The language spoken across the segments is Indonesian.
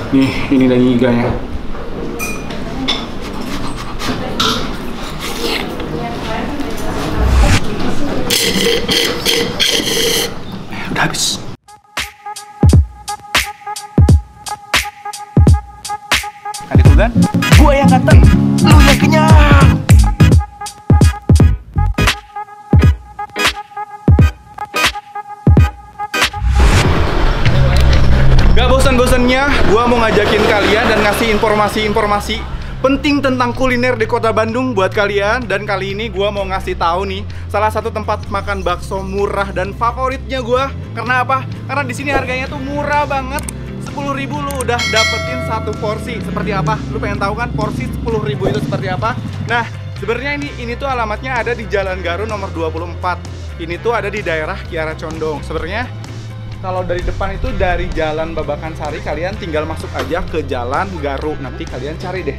Nih, ini daging iganya. Udah habis. Adik Tugan, gua yang ganteng, lu yang kenyang. Gak bosan-bosannya, gua mau ngajakin kalian dan ngasih informasi-informasi penting tentang kuliner di kota Bandung buat kalian. Dan kali ini gua mau ngasih tahu nih salah satu tempat makan bakso murah dan favoritnya gua. Karena apa? Karena di sini harganya tuh murah banget. 10.000 lu udah dapetin satu porsi. Seperti apa? Lu pengen tahu kan porsi 10.000 itu seperti apa? Nah, sebenarnya ini tuh alamatnya ada di Jalan Garu nomor 24. Ini tuh ada di daerah Kiara Condong. Sebenarnya kalau dari depan itu dari Jalan Babakan Sari, kalian tinggal masuk aja ke Jalan Garu. Nanti kalian cari deh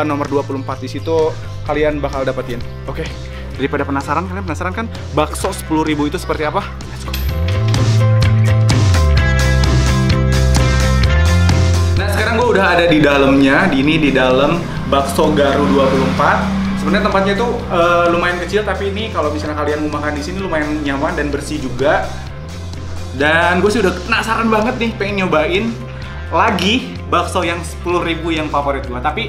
nomor 24, di situ kalian bakal dapetin. Oke, daripada penasaran, kalian penasaran kan bakso 10.000 itu seperti apa? Let's go. Nah, sekarang gue udah ada di dalamnya. Ini di dalam Bakso Garu 24. Sebenarnya tempatnya itu lumayan kecil, tapi ini kalau misalnya kalian mau makan di sini lumayan nyaman dan bersih juga. Dan gue sih udah penasaran banget nih, pengen nyobain lagi bakso yang 10.000 yang favorit gue. Tapi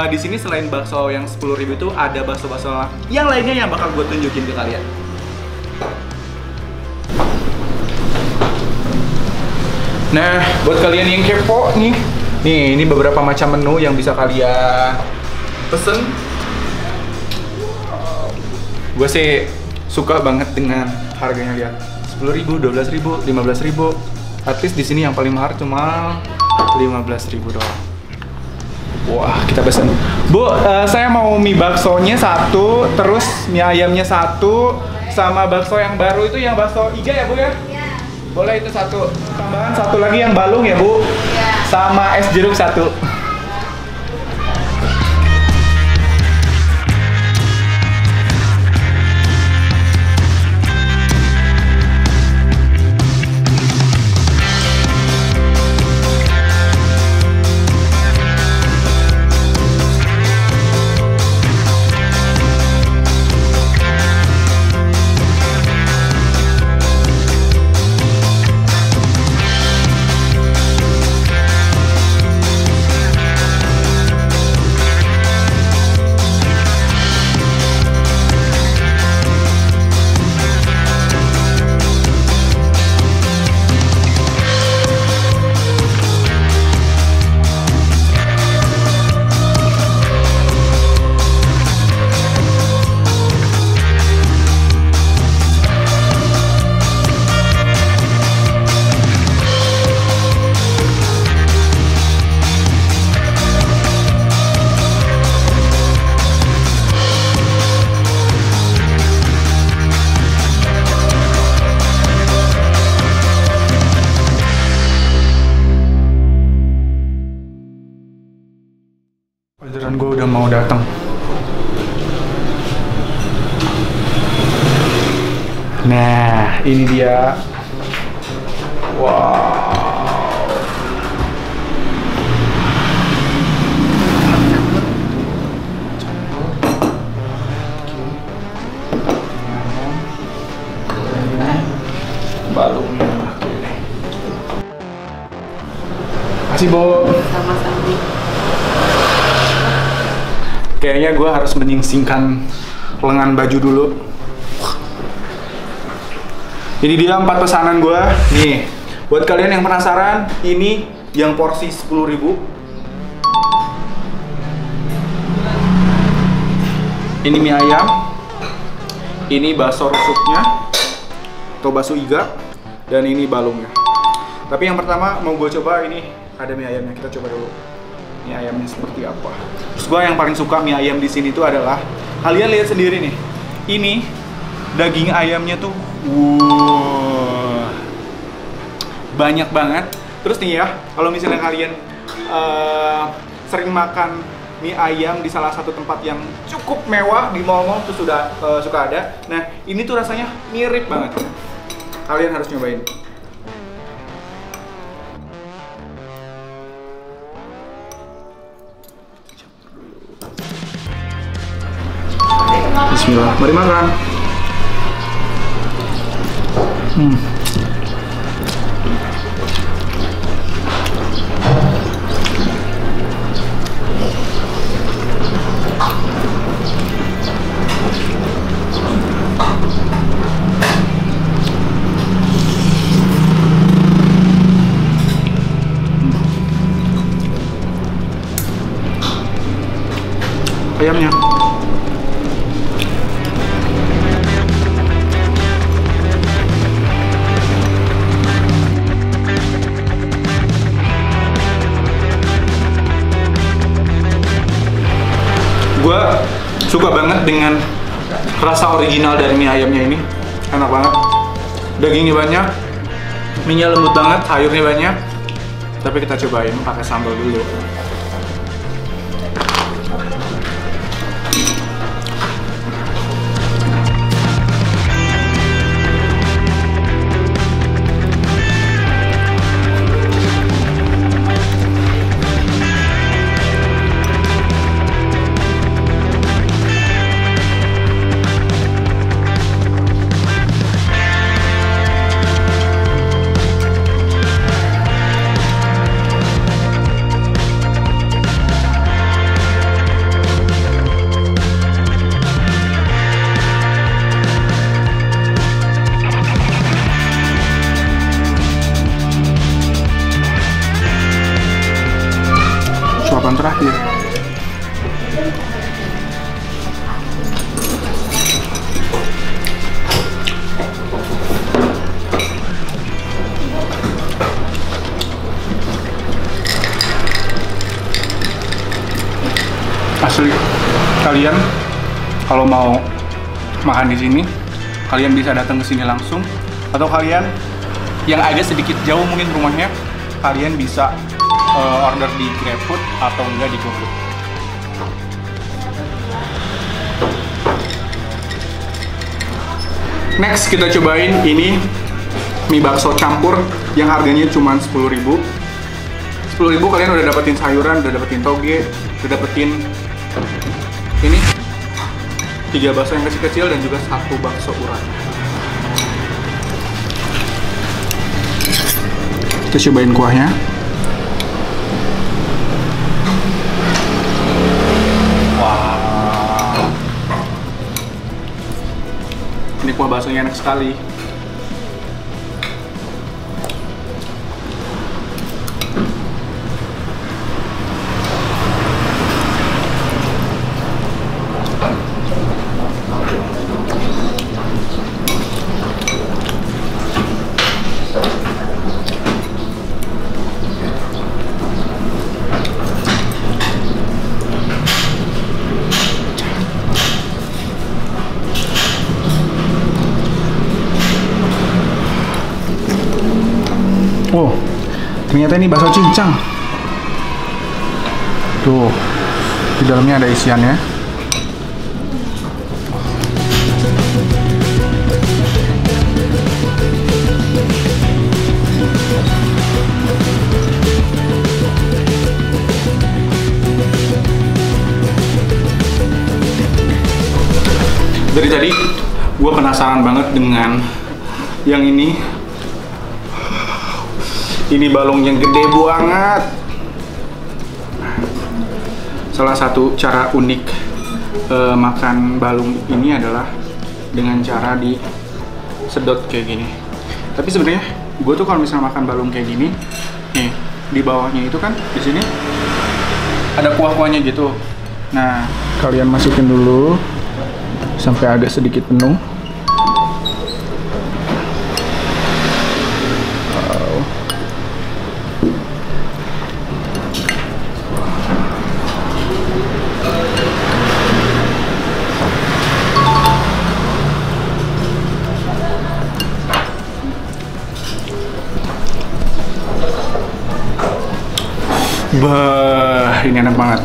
di sini selain bakso yang 10.000 itu ada bakso-bakso yang lainnya yang bakal gue tunjukin ke kalian. Nah, buat kalian yang kepo nih, ini beberapa macam menu yang bisa kalian pesen. Gue sih suka banget dengan harganya, lihat. 10.000, 12.000, 15.000. At least di sini yang paling mahal cuma 15.000 doang. Wah, kita pesen. Bu, saya mau mie baksonya satu, terus mie ayamnya satu, sama bakso yang baru itu yang bakso iga ya Bu ya? Iya. Boleh itu satu. Tambahan satu lagi yang balung ya Bu? Iya. Sama es jeruk satu. Orderan gue udah mau datang. Nah, ini dia. Wow. Balungnya. Makasih, Bo. Sama-sama. Kayaknya gue harus menyingsingkan lengan baju dulu. Ini dia 4 pesanan gue. Nih, buat kalian yang penasaran, ini yang porsi 10.000. Ini mie ayam. Ini bakso rusuknya atau bakso iga. Dan ini balungnya. Tapi yang pertama mau gue coba ini ada mie ayamnya. Kita coba dulu. Mie ayamnya seperti apa. Terus gue yang paling suka mie ayam di sini tuh adalah, kalian lihat sendiri nih, ini daging ayamnya tuh banyak banget. Terus nih ya, kalau misalnya kalian sering makan mie ayam di salah satu tempat yang cukup mewah di mall-mall tuh suka ada. Nah, ini tuh rasanya mirip banget. Kalian harus nyobain. Bismillah, mari makan. Ayamnya. Gua suka banget dengan rasa original dari mie ayamnya ini. Enak banget. Dagingnya banyak, mie-nya lembut banget, sayurnya banyak. Tapi kita cobain pakai sambal dulu. Suapan terakhir. Asli, kalian kalau mau makan di sini, kalian bisa datang ke sini langsung, atau kalian yang agak sedikit jauh mungkin rumahnya, kalian bisa order di GrabFood atau enggak di GoFood. Next kita cobain ini mie bakso campur yang harganya cuma 10.000. 10.000 kalian udah dapetin sayuran, udah dapetin toge, udah dapetin ini 3 bakso yang kecil-kecil dan juga 1 bakso urat. Kita cobain kuahnya. Ini kuah baksonya enak sekali. Oh, ternyata ini bakso cincang. Tuh, di dalamnya ada isiannya. Dari tadi, gue penasaran banget dengan yang ini. Ini balong yang gede banget. Salah satu cara unik makan balung ini adalah dengan cara disedot kayak gini. Tapi sebenarnya gue tuh kalau misalnya makan balung kayak gini, nih di bawahnya itu kan di sini ada kuah-kuahnya gitu. Nah, kalian masukin dulu sampai agak sedikit penuh. Bah, ini enak banget.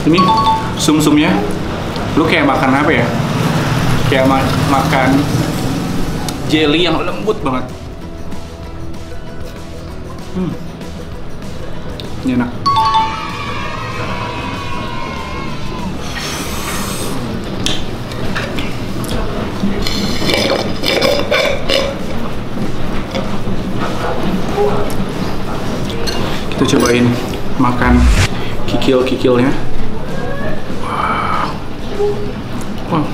Ini sum-sumnya, lu kayak makan apa ya? Kayak makan jelly yang lembut banget. Ini enak. Kita cobain makan kikil-kikilnya. Wow. Wow.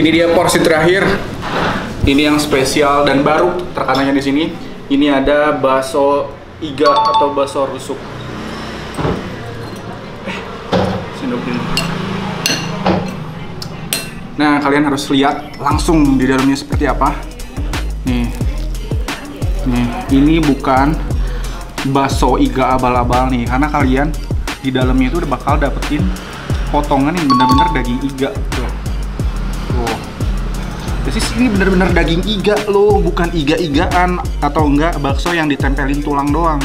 Ini dia porsi terakhir. Ini yang spesial dan baru tekanannya di sini. Ini ada bakso iga atau bakso rusuk. Sendok ini. Nah, kalian harus lihat langsung di dalamnya seperti apa. Nih, ini bukan bakso iga abal-abal nih, karena kalian di dalamnya itu udah bakal dapetin potongan yang benar-benar daging iga tuh. Jadi ini bener-bener daging iga loh, bukan iga-igaan atau enggak bakso yang ditempelin tulang doang.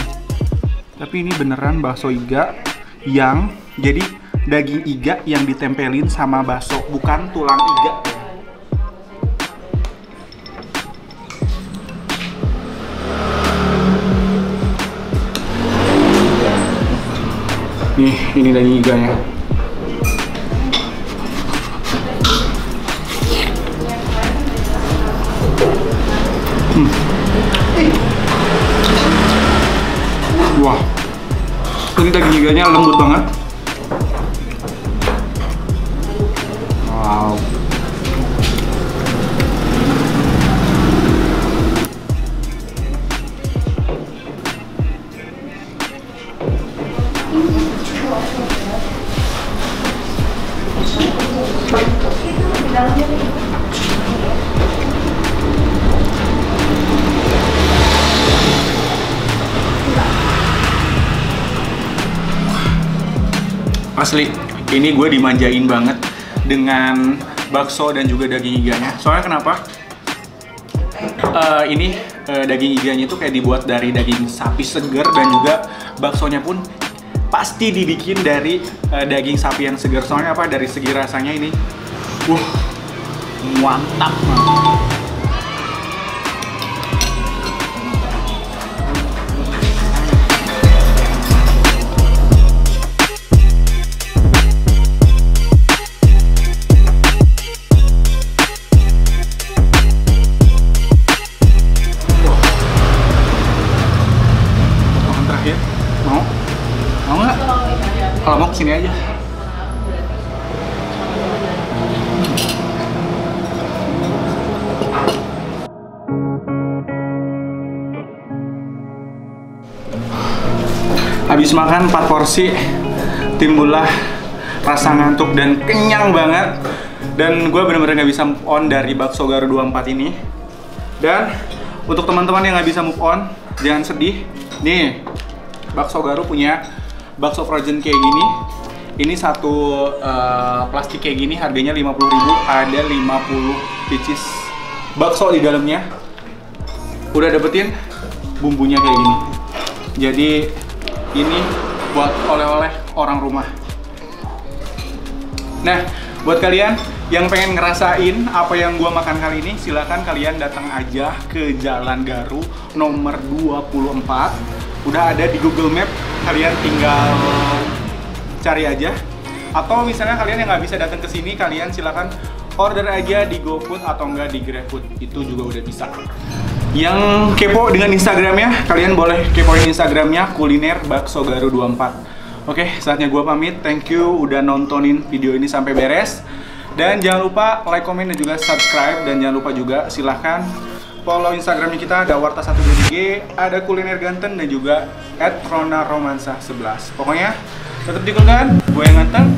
Tapi ini beneran bakso iga yang jadi daging iga yang ditempelin sama bakso, bukan tulang iga. Nih, ini daging iganya. Wah, ini daging iganya lembut banget. Wow. Asli, ini gue dimanjain banget dengan bakso dan juga daging iganya. Soalnya kenapa? Ini daging iganya itu kayak dibuat dari daging sapi segar, dan juga baksonya pun pasti dibikin dari daging sapi yang segar. Soalnya apa? Dari segi rasanya ini, mantap banget. Mau nggak? Kalau mau kesini aja. Habis makan 4 porsi, timbullah rasa ngantuk dan kenyang banget. Dan gue bener-bener nggak bisa move on dari bakso Garu 24 ini. Dan untuk teman-teman yang nggak bisa move on, jangan sedih. Nih, bakso Garu punya bakso frozen kayak gini. Ini satu plastik kayak gini, harganya 50.000. Ada 50 pieces bakso di dalamnya. Udah dapetin bumbunya kayak gini. Jadi ini buat oleh-oleh orang rumah. Nah, buat kalian yang pengen ngerasain apa yang gua makan kali ini, silahkan kalian datang aja ke Jalan Garu nomor 24. Udah ada di Google Map, kalian tinggal cari aja. Atau misalnya kalian yang nggak bisa datang ke sini, kalian silahkan order aja di GoFood atau enggak di GrabFood, itu juga udah bisa. Yang kepo dengan Instagramnya, kalian boleh kepoin Instagramnya kuliner bakso Garu 24. Oke, saatnya gua pamit. Thank you udah nontonin video ini sampai beres. Dan jangan lupa like, comment, dan juga subscribe. Dan jangan lupa juga silahkan follow Instagramnya kita, ada Warta1DG, ada Kuliner Ganteng, dan juga @RonaRomansa11. Pokoknya tetap dikulkan, gue yang ganteng.